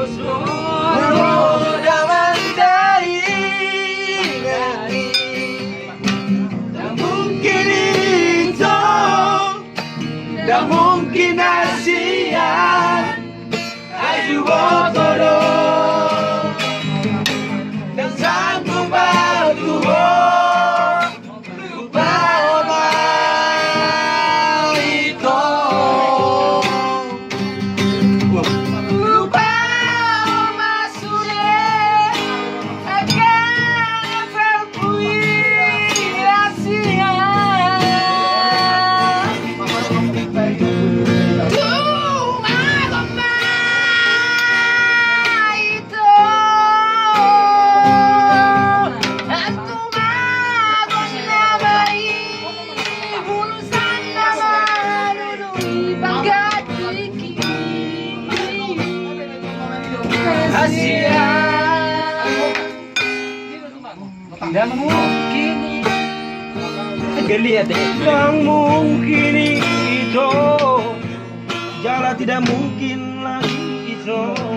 mudah mencintai dari tak mungkin itu, tak mungkin asian ayu botolo dan sanggup batu lupa obat itu. Tidak mungkin Geliat yang mungkin itu, jalan tidak mungkin lagi itu.